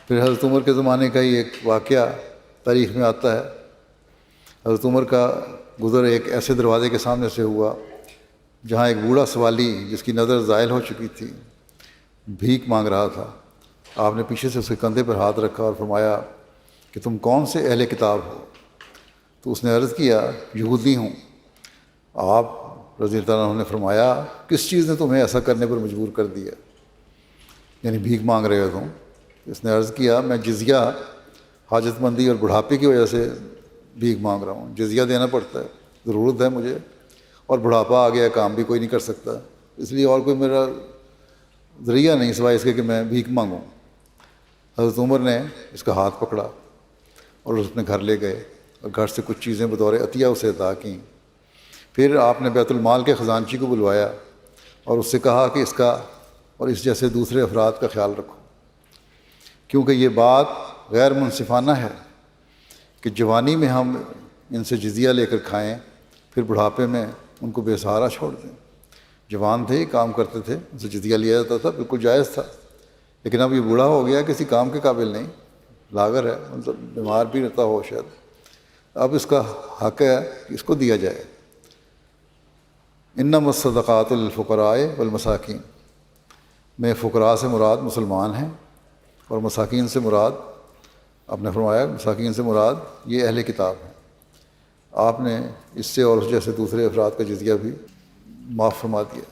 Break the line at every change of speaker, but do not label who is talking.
پھر حضرت عمر کے زمانے کا ہی ایک واقعہ تاریخ میں آتا ہے۔ حضرت عمر کا گزر ایک ایسے دروازے کے سامنے سے ہوا جہاں ایک بوڑھا سوالی جس کی نظر زائل ہو چکی تھی بھیک مانگ رہا تھا۔ آپ نے پیچھے سے اس کے کندھے پر ہاتھ رکھا اور فرمایا کہ تم کون سے اہل کتاب ہو؟ تو اس نے عرض کیا یہودی ہوں۔ آپ رضی اللہ عنہ نے فرمایا کس چیز نے تمہیں ایسا کرنے پر مجبور کر دیا، یعنی بھیک مانگ رہے ہو تم؟ اس نے عرض کیا میں جزیہ، حاجت مندی اور بڑھاپے کی وجہ سے بھیک مانگ رہا ہوں، جزیہ دینا پڑتا ہے، ضرورت ہے مجھے، اور بڑھاپا آ گیا، کام بھی کوئی نہیں کر سکتا، اس لیے اور کوئی میرا ذریعہ نہیں سوائے اس کے کہ میں بھیک مانگوں۔ حضرت عمر نے اس کا ہاتھ پکڑا اور اس اپنے گھر لے گئے اور گھر سے کچھ چیزیں بطور عطیہ اسے عطا کیں۔ پھر آپ نے بیت المال کے خزانچی کو بلوایا اور اس سے کہا کہ اس کا اور اس جیسے دوسرے افراد کا خیال رکھو، کیونکہ یہ بات غیر منصفانہ ہے کہ جوانی میں ہم ان سے جزیہ لے کر کھائیں، پھر بڑھاپے میں ان کو بے سہارا چھوڑ دیں۔ جوان تھے، کام کرتے تھے، ان سے جزیہ لیا جاتا تھا، بالکل جائز تھا، لیکن اب یہ بوڑھا ہو گیا، کسی کام کے قابل نہیں، لاغر ہے، مطلب بیمار بھی رہتا ہو شاید، اب اس کا حق ہے کہ اس کو دیا جائے۔ انما الصدقات للفقراء والمساکین، میں فقراء سے مراد مسلمان ہیں اور مساکین سے مراد، آپ نے فرمایا مساکین سے مراد یہ اہل کتاب ہیں۔ آپ نے اس سے اور اس جیسے دوسرے افراد کا جزیہ بھی معاف فرما دیا۔